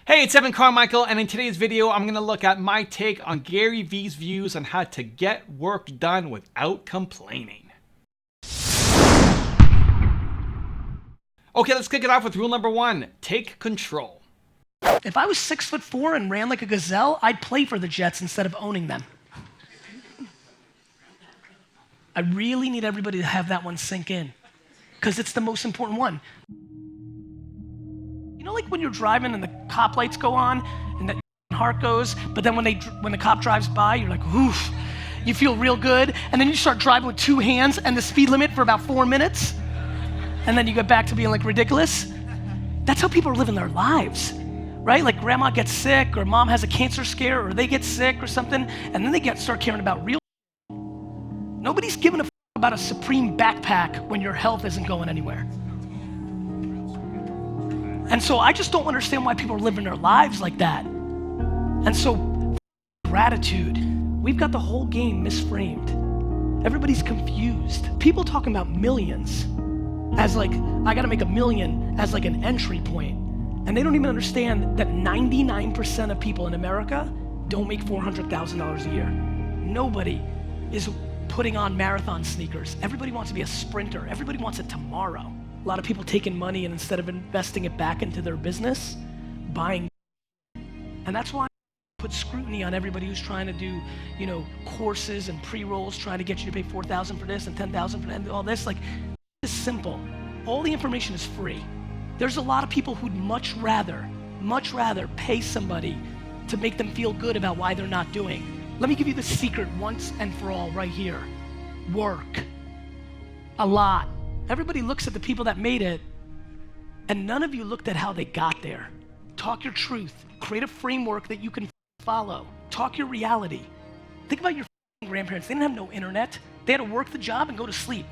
Hey, it's Carmichael, and in today's video, I'm going to look at my take on Gary V's views on how to get work done without complaining. Okay, let's kick it off with rule number 1. Take control. If I was 6'4" and ran like a gazelle, I'd play for the Jets instead of owning them. I really need everybody to have that one sink in, because it's the most important one. You know, like when you're driving and the cop lights go on and the heart goes, but then when the cop drives by, you're like, oof, you feel real good, and then you start driving with 2 hands and the speed limit for about 4 minutes, and then you get back to being like ridiculous. That's how people are living their lives, right? Like grandma gets sick, or mom has a cancer scare, or they get sick or something, and then they start caring about real. Nobody's giving a about a Supreme backpack when your health isn't going anywhere. And so I just don't understand why people are living their lives like that. And so gratitude, we've got the whole game misframed. Everybody's confused. People talking about millions as like, I gotta make $1 million as like an entry point. And they don't even understand that 99% of people in America don't make $400,000 a year. Nobody is putting on marathon sneakers. Everybody wants to be a sprinter. Everybody wants it tomorrow. A lot of people taking money and instead of investing it back into their business, buying. And that's why I put scrutiny on everybody who's trying to do, you know, courses and pre-rolls, trying to get you to pay $4,000 for this and $10,000 for that and all this. Like, it's simple. All the information is free. There's a lot of people who'd much rather pay somebody to make them feel good about why they're not doing. Let me give you the secret once and for all right here. Work. A lot. Everybody looks at the people that made it, and none of you looked at how they got there. Talk your truth. Create a framework that you can follow. Talk your reality. Think about your grandparents. They didn't have no internet. They had to work the job and go to sleep.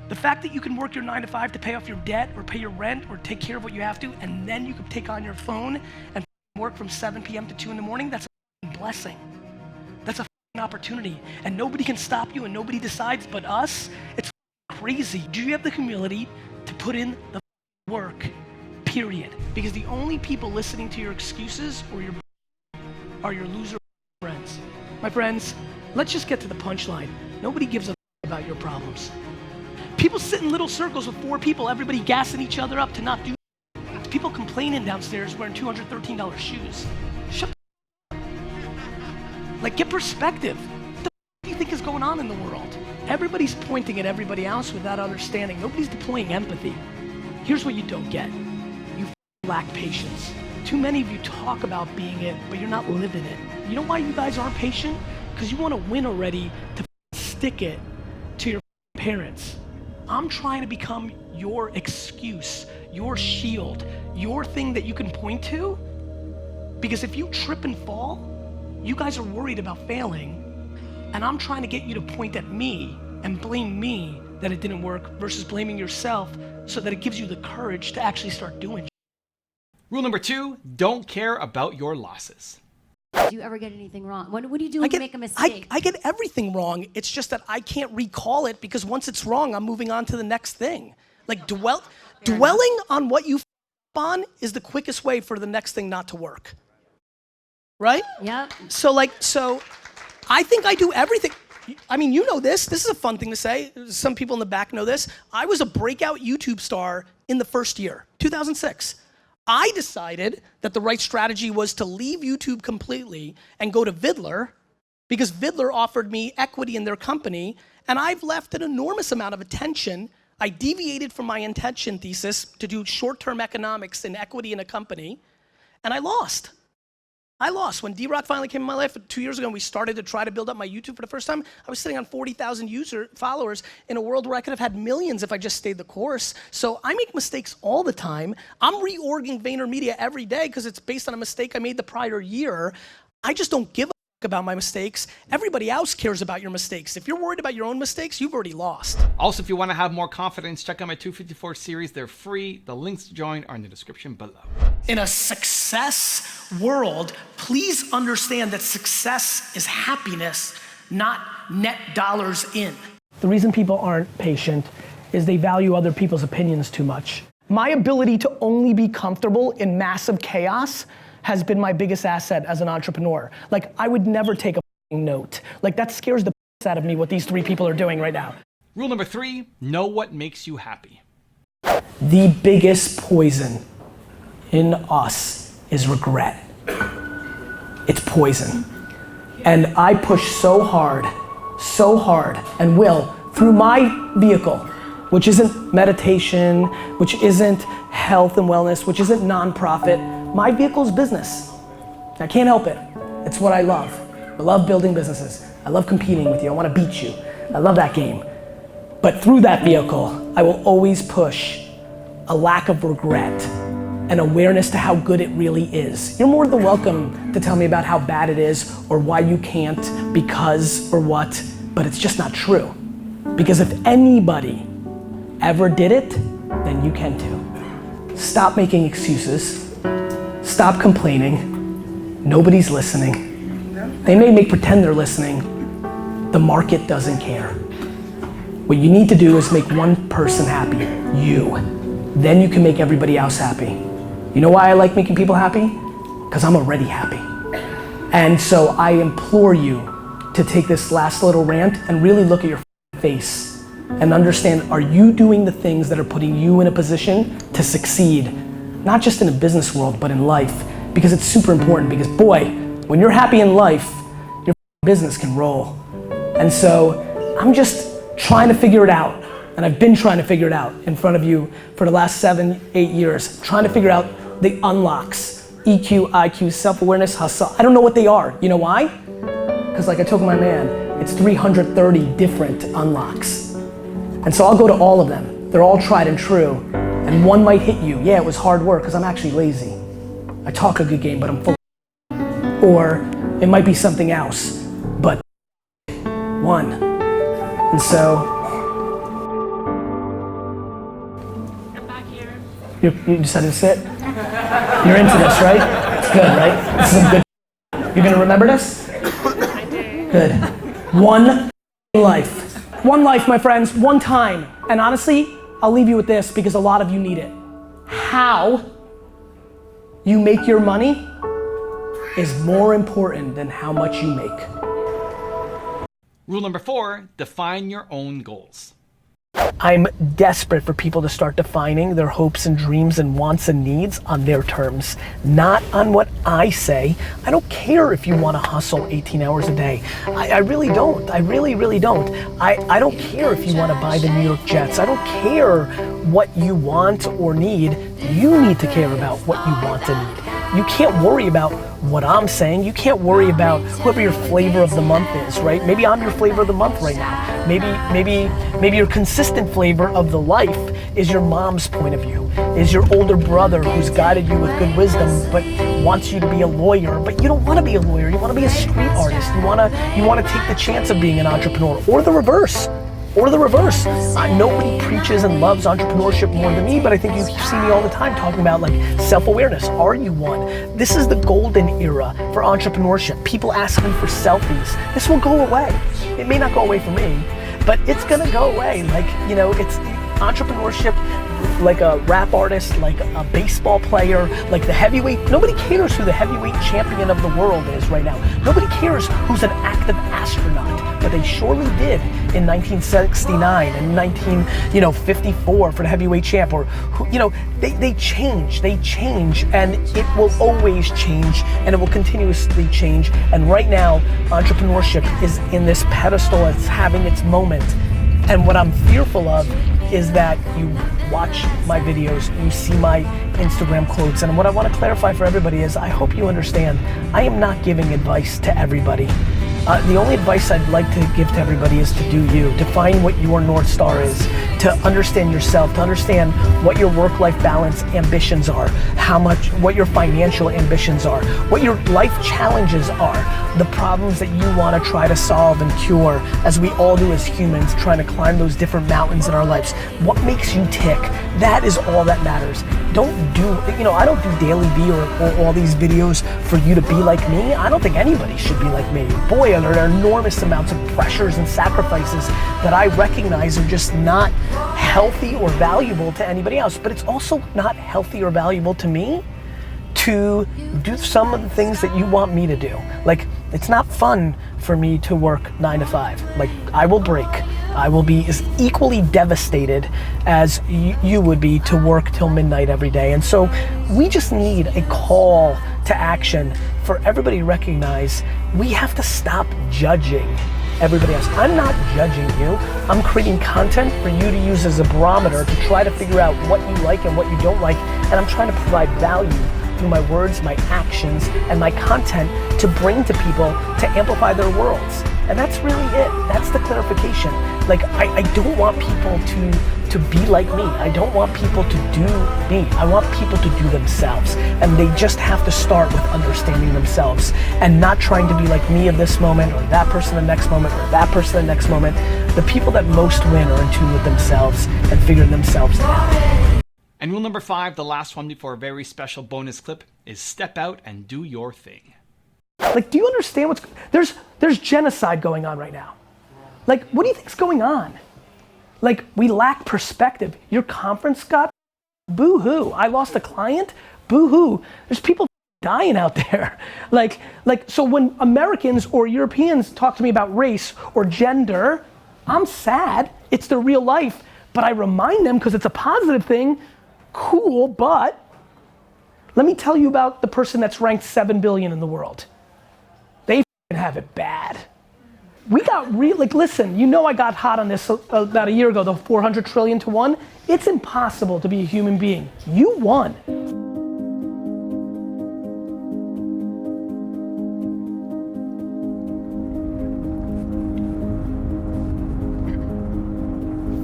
The fact that you can work your 9 to 5 to pay off your debt or pay your rent or take care of what you have to, and then you can take on your phone and work from 7 p.m. to 2 in the morning, that's a blessing. That's a opportunity. And nobody can stop you and nobody decides but us. It's crazy. Do you have the humility to put in the work, period? Because the only people listening to your excuses are your loser friends. My friends, let's just get to the punchline. Nobody gives a about your problems. People sit in little circles with 4 people, everybody gassing each other up to not do. People complaining downstairs wearing $213 shoes. Shut up. Like, get perspective. What the do you think is going on in the world? Everybody's pointing at everybody else without understanding. Nobody's deploying empathy. Here's what you don't get. You lack patience. Too many of you talk about being it, but you're not living it. You know why you guys aren't patient? Because you want to win already to stick it to your parents. I'm trying to become your excuse, your shield, your thing that you can point to. Because if you trip and fall, you guys are worried about failing. And I'm trying to get you to point at me and blame me that it didn't work versus blaming yourself so that it gives you the courage to actually start doing. Rule number 2, don't care about your losses. Do you ever get anything wrong? What do you do when you make a mistake? I get everything wrong. It's just that I can't recall it because once it's wrong, I'm moving on to the next thing. Like dwelling on what you on is the quickest way for the next thing not to work. Right? Yep. So I think I do everything. I mean, you know this. This is a fun thing to say. Some people in the back know this. I was a breakout YouTube star in the first year, 2006. I decided that the right strategy was to leave YouTube completely and go to Vidler because Vidler offered me equity in their company, and I've left an enormous amount of attention. I deviated from my intention thesis to do short-term economics and equity in a company, and I lost. When D-Rock finally came in my life 2 years ago and we started to try to build up my YouTube for the first time, I was sitting on 40,000 followers in a world where I could have had millions if I just stayed the course. So I make mistakes all the time. I'm reorging VaynerMedia every day because it's based on a mistake I made the prior year. I just don't give a about my mistakes. Everybody else cares about your mistakes. If you're worried about your own mistakes, you've already lost. Also, if you want to have more confidence, check out my 254 series. They're free. The links to join are in the description below. In a success world, please understand that success is happiness, not net dollars in. The reason people aren't patient is they value other people's opinions too much. My ability to only be comfortable in massive chaos has been my biggest asset as an entrepreneur. Like, I would never take a note. Like, that scares the out of me what these three people are doing right now. Rule number 3, know what makes you happy. The biggest poison in us is regret. It's poison. And I push so hard, and will, through my vehicle, which isn't meditation, which isn't health and wellness, which isn't nonprofit. My vehicle's business. I can't help it. It's what I love. I love building businesses. I love competing with you. I want to beat you. I love that game. But through that vehicle, I will always push a lack of regret and awareness to how good it really is. You're more than welcome to tell me about how bad it is or why you can't, because, or what, but it's just not true. Because if anybody ever did it, then you can too. Stop making excuses. Stop complaining. Nobody's listening. They may pretend they're listening. The market doesn't care. What you need to do is make one person happy, you. Then you can make everybody else happy. You know why I like making people happy? Because I'm already happy. And so I implore you to take this last little rant and really look at your face and understand, are you doing the things that are putting you in a position to succeed, not just in a business world, but in life? Because it's super important, because boy, when you're happy in life, your business can roll. And so I'm just trying to figure it out, and I've been trying to figure it out in front of you for the last 7-8 years, trying to figure out the unlocks, EQ, IQ, self-awareness, hustle. I don't know what they are. You know why? Because like I told my man, it's 330 different unlocks. And so I'll go to all of them. They're all tried and true. And one might hit you. Yeah, it was hard work because I'm actually lazy. I talk a good game, but I'm full of or it might be something else, but one. And so, I'm back here. you decided to sit? You're into this, right? It's good, right? This is some good. You're gonna remember this? I did. Good. One life. One life, my friends, one time. And honestly, I'll leave you with this because a lot of you need it. How you make your money is more important than how much you make. Rule number 4, define your own goals. I'm desperate for people to start defining their hopes and dreams and wants and needs on their terms, not on what I say. I don't care if you want to hustle 18 hours a day. I really don't. I really, really don't. I don't care if you want to buy the New York Jets. I don't care what you want or need. You need to care about what you want and need. You can't worry about what I'm saying. You can't worry about whoever your flavor of the month is, right? Maybe I'm your flavor of the month right now. Maybe your consistent flavor of the life is your mom's point of view, is your older brother who's guided you with good wisdom but wants you to be a lawyer, but you don't want to be a lawyer. You want to be a street artist. You want to take the chance of being an entrepreneur, or the reverse. Or the reverse. Nobody preaches and loves entrepreneurship more than me, but I think you see me all the time talking about like self-awareness. Are you one? This is the golden era for entrepreneurship. People asking for selfies. This will go away. It may not go away for me, but it's gonna go away. Like, you know, it's entrepreneurship, like a rap artist, like a baseball player, like the heavyweight. Nobody cares who the heavyweight champion of the world is right now. Nobody cares who's an active astronaut, but they surely did in 1969 and 1954 for the heavyweight champ, or they change, and it will always change, and it will continuously change. And right now, entrepreneurship is in this pedestal. It's having its moment. And what I'm fearful of is that you watch my videos, you see my Instagram quotes, and what I want to clarify for everybody is I hope you understand, I am not giving advice to everybody. The only advice I'd like to give to everybody is to do you, to find what your North Star is, to understand yourself, to understand what your work-life balance ambitions are, what your financial ambitions are, what your life challenges are, the problems that you want to try to solve and cure, as we all do as humans, trying to climb those different mountains in our lives. What makes you tick? That is all that matters. I don't do Daily V or all these videos for you to be like me. I don't think anybody should be like me. Boy, say, there are enormous amounts of pressures and sacrifices that I recognize are just not healthy or valuable to anybody else. But it's also not healthy or valuable to me to do some of the things that you want me to do. Like, it's not fun for me to work 9 to 5. Like, I will break. I will be as equally devastated as you would be to work till midnight every day. And so we just need a call to action for everybody to recognize we have to stop judging everybody else. I'm not judging you. I'm creating content for you to use as a barometer to try to figure out what you like and what you don't like. And I'm trying to provide value through my words, my actions, and my content to bring to people to amplify their worlds. And that's really it. That's the clarification. Like, I don't want people to be like me. I don't want people to do me. I want people to do themselves. And they just have to start with understanding themselves and not trying to be like me of this moment or that person the next moment or that person the next moment. The people that most win are in tune with themselves and figuring themselves out. And rule number 5, the last one before a very special bonus clip, is step out and do your thing. Like, do you understand there's genocide going on right now? Like, what do you think's going on? Like, we lack perspective. Your conference got boo-hoo. I lost a client, boo-hoo. There's people dying out there. Like, so when Americans or Europeans talk to me about race or gender, I'm sad. It's their real life, but I remind them because it's a positive thing. Cool, but let me tell you about the person that's ranked 7 billion in the world. They have it bad. We got listen, you know I got hot on this about a year ago, the 400 trillion to 1. It's impossible to be a human being. You won.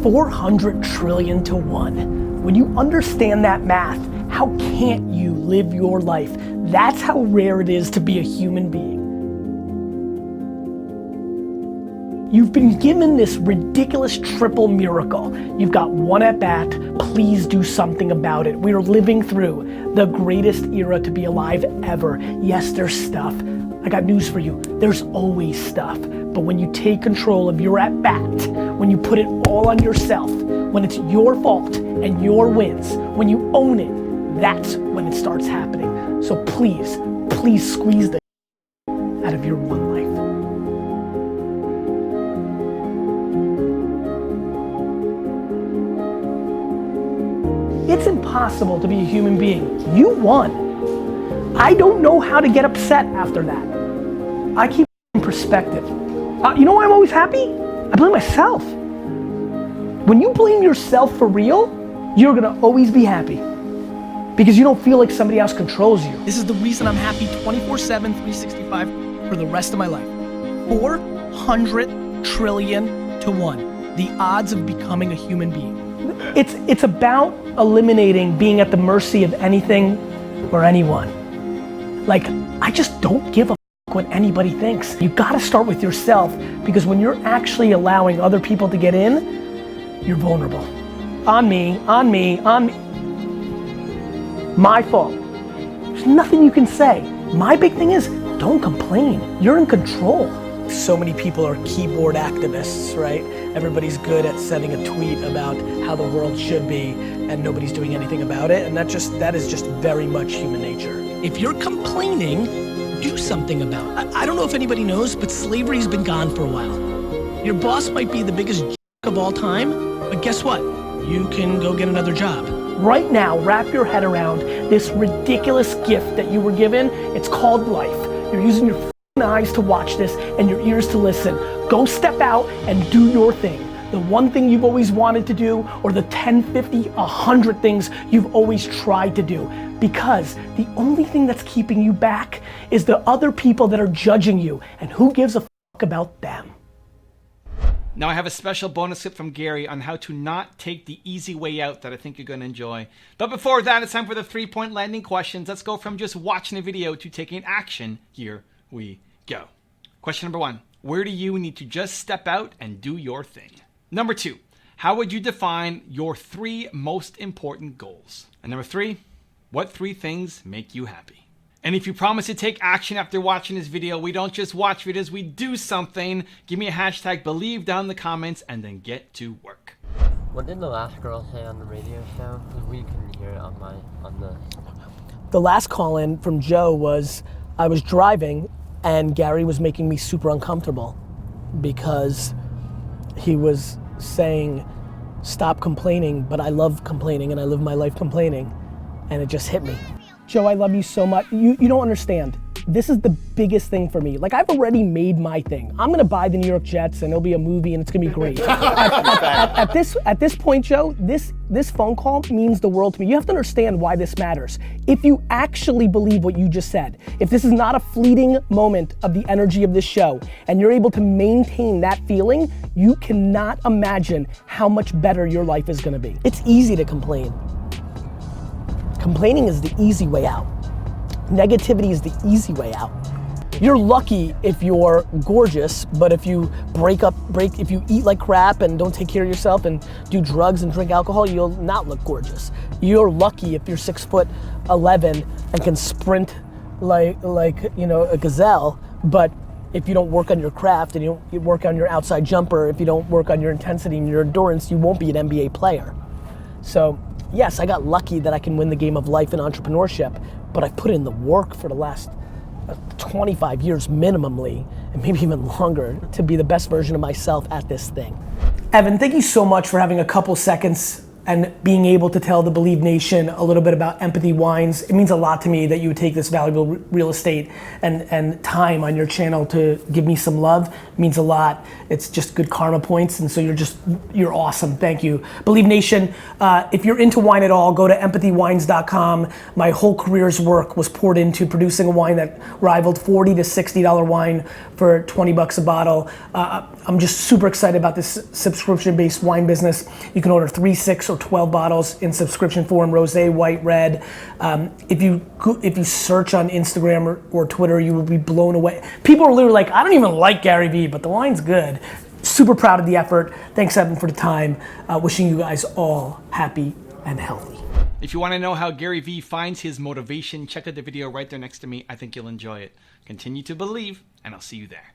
$400 trillion to 1. When you understand that math, how can't you live your life? That's how rare it is to be a human being. You've been given this ridiculous triple miracle. You've got one at bat. Please do something about it. We are living through the greatest era to be alive ever. Yes, there's stuff. I got news for you. There's always stuff. But when you take control of your at bat, when you put it all on yourself, when it's your fault and your wins, when you own it, that's when it starts happening. So please squeeze the out of your one life. It's impossible to be a human being. You won. I don't know how to get upset after that. I keep in perspective. You know why I'm always happy? I blame myself. When you blame yourself for real, you're gonna always be happy. Because you don't feel like somebody else controls you. This is the reason I'm happy 24/7, 365 for the rest of my life. 400 trillion to 1. The odds of becoming a human being. It's about eliminating being at the mercy of anything or anyone. Like, I just don't give a what anybody thinks. You gotta start with yourself, because when you're actually allowing other people to get in, you're vulnerable. On me. My fault. There's nothing you can say. My big thing is, don't complain. You're in control. So many people are keyboard activists, right? Everybody's good at sending a tweet about how the world should be, and nobody's doing anything about it, and that is just very much human nature. If you're complaining, do something about it. I don't know if anybody knows, but slavery's been gone for a while. Your boss might be the biggest of all time, but guess what? You can go get another job. Right now, wrap your head around this ridiculous gift that you were given. It's called life. You're using your eyes to watch this and your ears to listen. Go step out and do your thing. The one thing you've always wanted to do, or the 10, 50, 100 things you've always tried to do. Because the only thing that's keeping you back is the other people that are judging you, and who gives a fuck about them? Now I have a special bonus tip from Gary on how to not take the easy way out that I think you're going to enjoy. But before that, it's time for the 3-point landing questions. Let's go from just watching a video to taking action. Here we go. Question number 1. Where do you need to just step out and do your thing? Number 2. How would you define your 3 most important goals? And number 3, what 3 things make you happy? And if you promise to take action after watching this video, we don't just watch videos, we do something. Give me a hashtag believe down in the comments and then get to work. What did the last girl say on the radio show? Because we couldn't hear it on The last call in from Joe was, I was driving and Gary was making me super uncomfortable because he was saying, stop complaining, but I love complaining and I live my life complaining. And it just hit me. Joe, I love you so much. You don't understand. This is the biggest thing for me. Like, I've already made my thing. I'm gonna buy the New York Jets and it'll be a movie and it's gonna be great. At this point, Joe, this phone call means the world to me. You have to understand why this matters. If you actually believe what you just said, if this is not a fleeting moment of the energy of this show, and you're able to maintain that feeling, you cannot imagine how much better your life is gonna be. It's easy to complain. Complaining is the easy way out. Negativity is the easy way out. You're lucky if you're gorgeous, but if you if you eat like crap and don't take care of yourself and do drugs and drink alcohol, you'll not look gorgeous. You're lucky if you're 6'11" and can sprint like a gazelle, but if you don't work on your craft and you don't work on your outside jumper, if you don't work on your intensity and your endurance, you won't be an NBA player. So yes, I got lucky that I can win the game of life and entrepreneurship, but I put in the work for the last 25 years minimally, and maybe even longer, to be the best version of myself at this thing. Evan, thank you so much for having a couple seconds and being able to tell the Believe Nation a little bit about Empathy Wines. It means a lot to me that you would take this valuable real estate and time on your channel to give me some love. It means a lot. It's just good karma points, and so you're awesome. Thank you. Believe Nation, if you're into wine at all, go to empathywines.com. My whole career's work was poured into producing a wine that rivaled $40 to $60 wine for 20 bucks a bottle. I'm just super excited about this subscription-based wine business. You can order 3, 6, or 12 bottles in subscription form, rosé, white, red. If you search on Instagram or Twitter, you will be blown away. People are literally like, I don't even like Gary Vee, but the wine's good. Super proud of the effort. Thanks, Evan, for the time. Wishing you guys all happy and healthy. If you want to know how Gary Vee finds his motivation, check out the video right there next to me. I think you'll enjoy it. Continue to believe, and I'll see you there.